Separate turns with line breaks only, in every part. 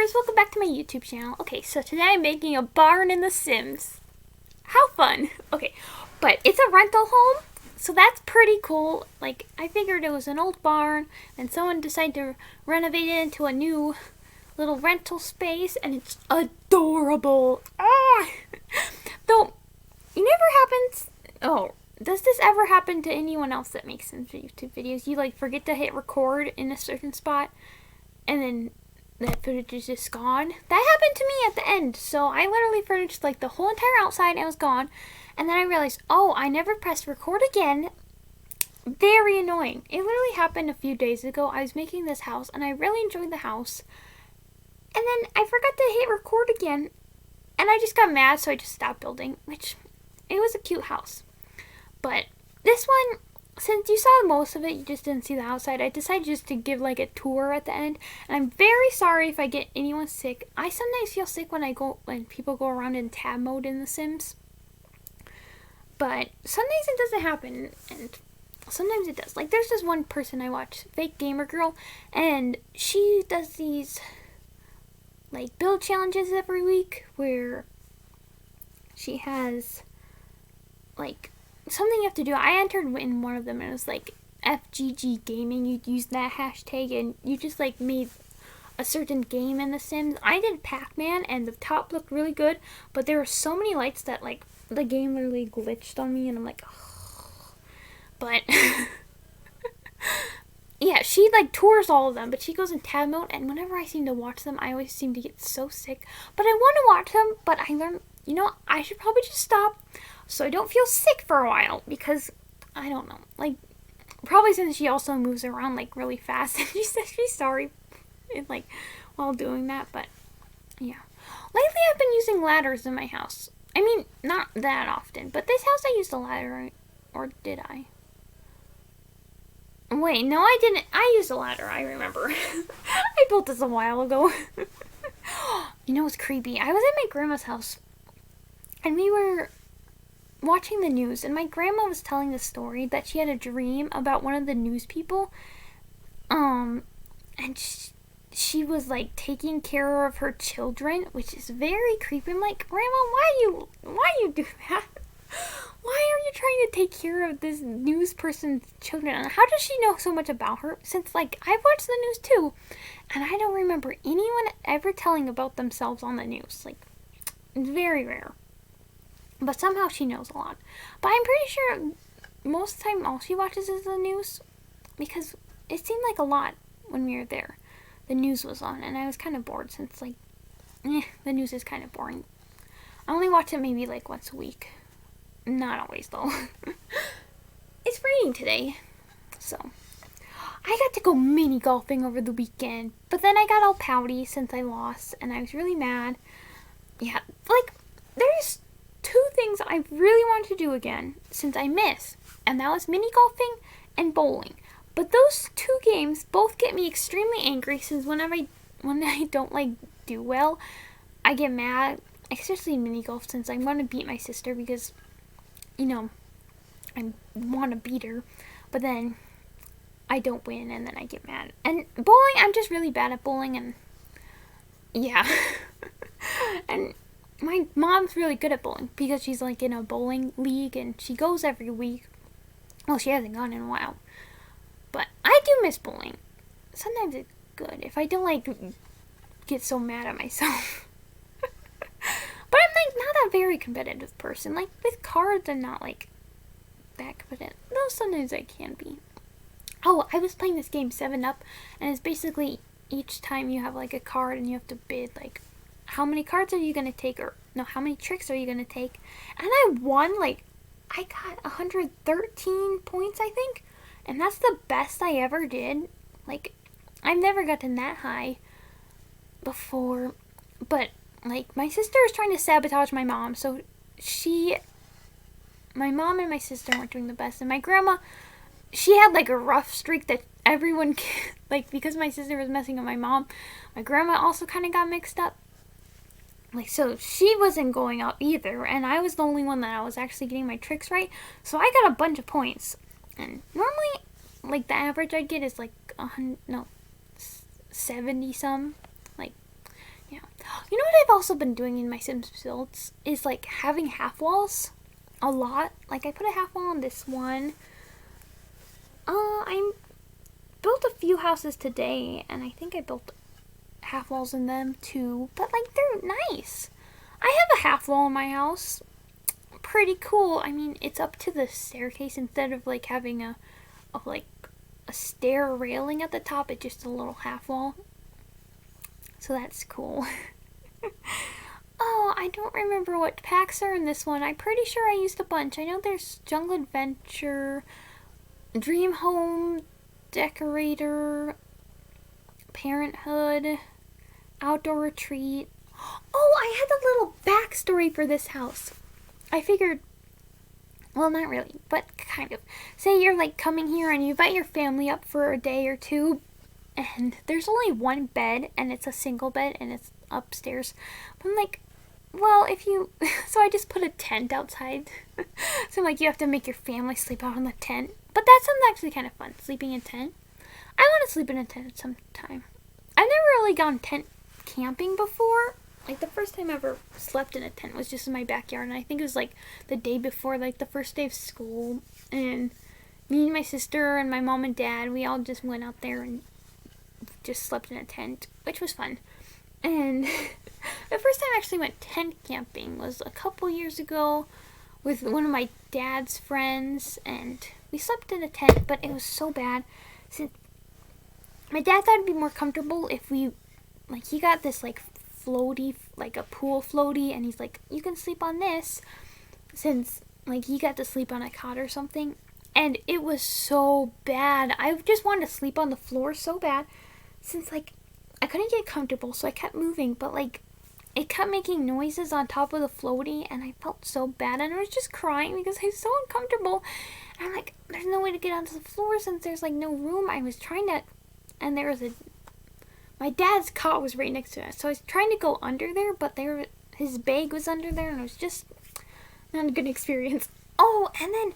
viewers, welcome back to my YouTube channel. Okay, so today I'm making a barn in The Sims. How fun! Okay, but it's a rental home, so that's pretty cool. Like, I figured it was an old barn, and someone decided to renovate it into a new little rental space, and it's adorable. Ah! Though, it never happens. Oh, does this ever happen to anyone else that makes Sims YouTube videos? You, like, forget to hit record in a certain spot, and then that footage is just gone. That happened to me at the end. So I literally finished like the whole entire outside and it was gone. And then I realized, oh, I never pressed record again. Very annoying. It literally happened a few days ago. I was making this house and I really enjoyed the house. And then I forgot to hit record again. And I just got mad, so I just stopped building, which it was a cute house. But this one, since you saw most of it, you just didn't see the outside, I decided just to give like a tour at the end. And I'm very sorry if I get anyone sick. I sometimes feel sick when people go around in tab mode in The Sims. But sometimes it doesn't happen, and sometimes it does. Like, there's this one person I watch, Fake Gamer Girl, and she does these like build challenges every week where she has like something you have to do. I entered in one of them and it was like FGG gaming. You'd use that hashtag and you just like made a certain game in The Sims. I did Pac-Man and the top looked really good, but there were so many lights that like the game literally glitched on me and I'm like, oh. But yeah, she like tours all of them, but she goes in tab mode, and whenever I seem to watch them, I always seem to get so sick. But I want to watch them, but I learned, you know, I should probably just stop so I don't feel sick for a while, because I don't know, like, probably since she also moves around like really fast, and she says she's sorry like while doing that. But yeah, lately I've been using ladders in my house. I mean, not that often, but this house I used a ladder, or did I? Wait, no, I didn't. I used a ladder, I remember. I built this a while ago. You know what's creepy? I was at my grandma's house, and we were watching the news, and my grandma was telling the story that she had a dream about one of the news people, and she was like taking care of her children, which is very creepy. I'm like, Grandma, why you do that? Why are you trying to take care of this news person's children? And how does she know so much about her? Since like I've watched the news too, and I don't remember anyone ever telling about themselves on the news. Like, it's very rare. But somehow she knows a lot. But I'm pretty sure most of the time all she watches is the news, because it seemed like a lot when we were there. The news was on, and I was kind of bored since, like, the news is kind of boring. I only watch it maybe, like, once a week. Not always, though. It's raining today, so I got to go mini golfing over the weekend, but then I got all pouty since I lost, and I was really mad. Yeah, like, there's two things I really want to do again since I missed, and that was mini golfing and bowling. But those two games both get me extremely angry, since when I don't like do well, I get mad, especially mini golf, since I want to beat my sister because, you know, I want to beat her, but then I don't win and then I get mad. And bowling, I'm just really bad at bowling, and yeah. And my mom's really good at bowling because she's like in a bowling league and she goes every week. Well, she hasn't gone in a while. But I do miss bowling. Sometimes it's good if I don't like get so mad at myself. But I'm like not a very competitive person. Like with cards, I'm not like that competitive. Though sometimes I can be. Oh, I was playing this game 7-Up, and it's basically each time you have like a card and you have to bid like, how many cards are you going to take, or no, how many tricks are you going to take? And I won, like, I got 113 points, I think. And that's the best I ever did. Like, I've never gotten that high before. But, like, my sister is trying to sabotage my mom. So, my mom and my sister weren't doing the best. And my grandma, she had, like, a rough streak that everyone, like, because my sister was messing with my mom, my grandma also kind of got mixed up. Like, so she wasn't going up either, and I was the only one that I was actually getting my tricks right, so I got a bunch of points. And normally, like, the average I'd get is like 70 some, like Yeah. You know what I've also been doing in my Sims builds is like having half walls a lot. Like I put a half wall on this one. I built a few houses today, and I think I built half walls in them too. But like they're nice. I have a half wall in my house. Pretty cool. I mean, it's up to the staircase instead of like having a stair railing at the top. It's just a little half wall. So that's cool. Oh, I don't remember what packs are in this one. I'm pretty sure I used a bunch. I know there's Jungle Adventure, Dream Home, Decorator, Parenthood, Outdoor Retreat. Oh, I had a little backstory for this house. I figured, well, not really, but kind of. Say you're like coming here and you invite your family up for a day or two, and there's only one bed, and it's a single bed, and it's upstairs. But I'm like, well, if you... So I just put a tent outside. So like, you have to make your family sleep out on the tent. But that sounds actually kind of fun, sleeping in a tent. I want to sleep in a tent at some time. I've never really gone tent camping before. Like, the first time I ever slept in a tent was just in my backyard. And I think it was like the day before, like the first day of school. And me and my sister and my mom and dad, we all just went out there and just slept in a tent, which was fun. And the first time I actually went tent camping was a couple years ago with one of my dad's friends, and we slept in a tent, but it was so bad. Since my dad thought it'd be more comfortable if we, like, he got this like floaty, like a pool floaty, and he's like, you can sleep on this, since like he got to sleep on a cot or something. And it was so bad. I just wanted to sleep on the floor so bad, since like I couldn't get comfortable, so I kept moving, but like it kept making noises on top of the floaty, and I felt so bad, and I was just crying because I was so uncomfortable. And I'm like, there's no way to get onto the floor since there's like no room. I was trying to, and there was my dad's cot was right next to it, so I was trying to go under there, but his bag was under there, and it was just not a good experience. Oh, and then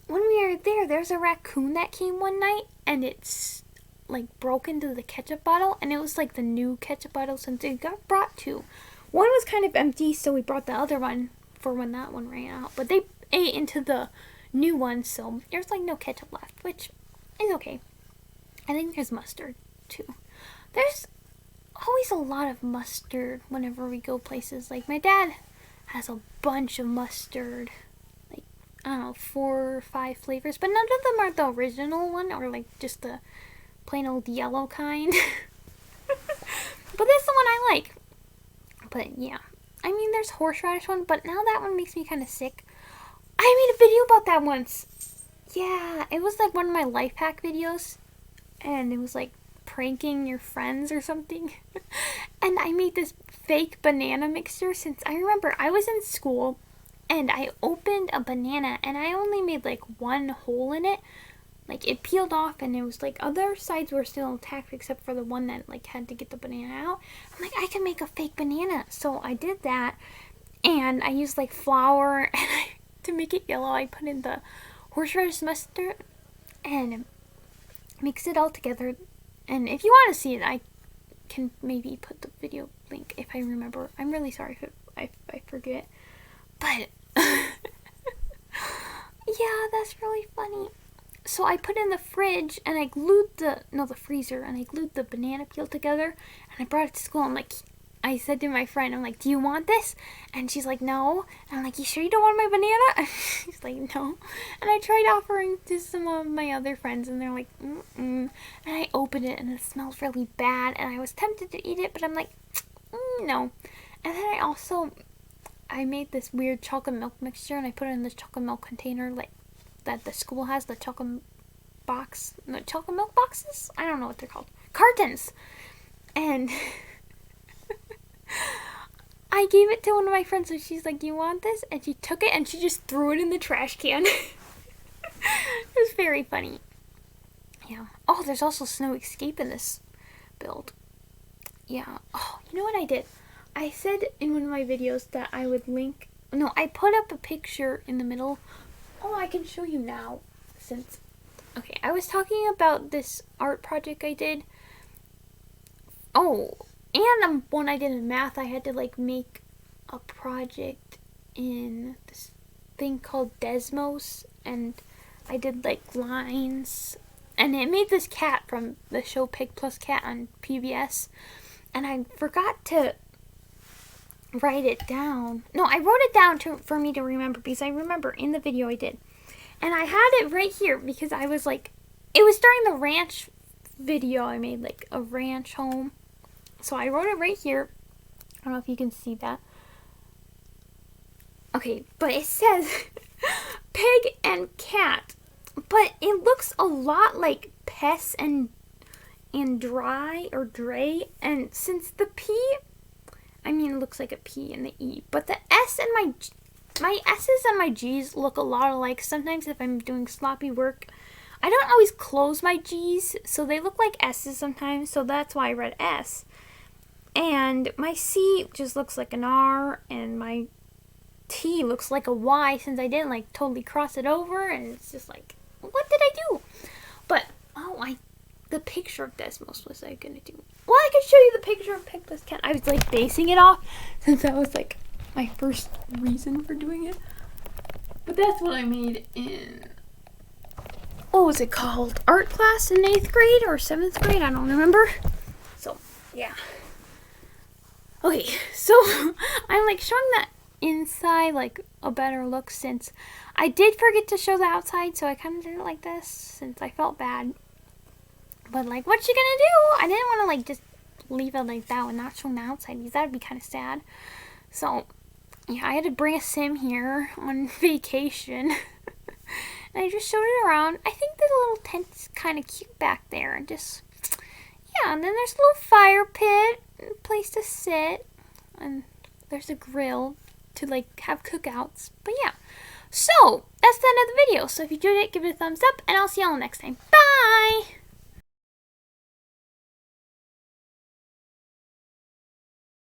when we were there, there's a raccoon that came one night, and it's like broke into the ketchup bottle, and it was like the new ketchup bottle since it got brought to. One was kind of empty, so we brought the other one for when that one ran out. But they ate into the new one, so there's like no ketchup left, which is okay. I think there's mustard too. There's always a lot of mustard whenever we go places. Like my dad has a bunch of mustard, like I don't know, 4 or 5 flavors, but none of them are the original one or like just the plain old yellow kind. But that's the one I like. But yeah, I mean there's horseradish one, but now that one makes me kind of sick. I made a video about that once. Yeah, it was like one of my life hack videos, and it was like pranking your friends or something. And I made this fake banana mixture, since I remember I was in school and I opened a banana and I only made like one hole in it. Like it peeled off, and it was like other sides were still intact except for the one that like had to get the banana out. I'm like, I can make a fake banana. So I did that, and I used like flour, and to make it yellow I put in the horseradish mustard and mix it all together. And if you want to see it, I can maybe put the video link if I remember. I'm really sorry if I forget. But yeah, that's really funny. So I put in the fridge, and I glued the freezer, and I glued the banana peel together, and I brought it to school. I said to my friend, I'm like, do you want this? And she's like, no. And I'm like, you sure you don't want my banana? And she's like, no. And I tried offering to some of my other friends, and they're like, mm-mm. And I opened it, and it smelled really bad, and I was tempted to eat it, but I'm like, no. And then I made this weird chocolate milk mixture, and I put it in this chocolate milk container, like, that the school has, the chocolate milk boxes? I don't know what they're called. Cartons! And I gave it to one of my friends, and she's like, you want this? And she took it, and she just threw it in the trash can. It was very funny. Yeah. Oh, there's also Snow Escape in this build. Yeah. Oh, you know what I did? I said in one of my videos that I would link... No, I put up a picture in the middle. Oh, I can show you now, since... Okay, I was talking about this art project I did. Oh, And when I did in math, I had to like make a project in this thing called Desmos, and I did like lines, and it made this cat from the show Pig Plus Cat on PBS, and I forgot to write it down. No, I wrote it down for me to remember, because I remember in the video I did. And I had it right here because I was like, it was during the ranch video I made, like a ranch home. So I wrote it right here. I don't know if you can see that. Okay, but it says pig and cat. But it looks a lot like Pess and dry or dray. And since the P, I mean, it looks like a P and the E. But the S and my S's and my G's look a lot alike. Sometimes if I'm doing sloppy work, I don't always close my G's, so they look like S's sometimes, so that's why I read S. And my C just looks like an R, and my T looks like a Y, since I didn't like totally cross it over, and it's just like, what did I do? But, the picture of Desmos was I gonna do. Well, I could show you the picture of Pig Plus Cat. I was like basing it off, since that was like my first reason for doing it. But that's what I made in, what was it called? Art class in 8th grade or 7th grade? I don't remember. So, yeah. Okay, so I'm like showing that inside like a better look, since I did forget to show the outside, so I kind of did it like this since I felt bad. But like, what you gonna do? I didn't want to like just leave it like that and not showing the outside, because that would be kind of sad. So, yeah, I had to bring a sim here on vacation. And I just showed it around. I think the little tent's kind of cute back there. And just, yeah, and then there's a little fire pit, a place to sit. And there's a grill to, like, have cookouts. But, yeah. So, that's the end of the video. So, if you enjoyed it, give it a thumbs up. And I'll see y'all next time. Bye!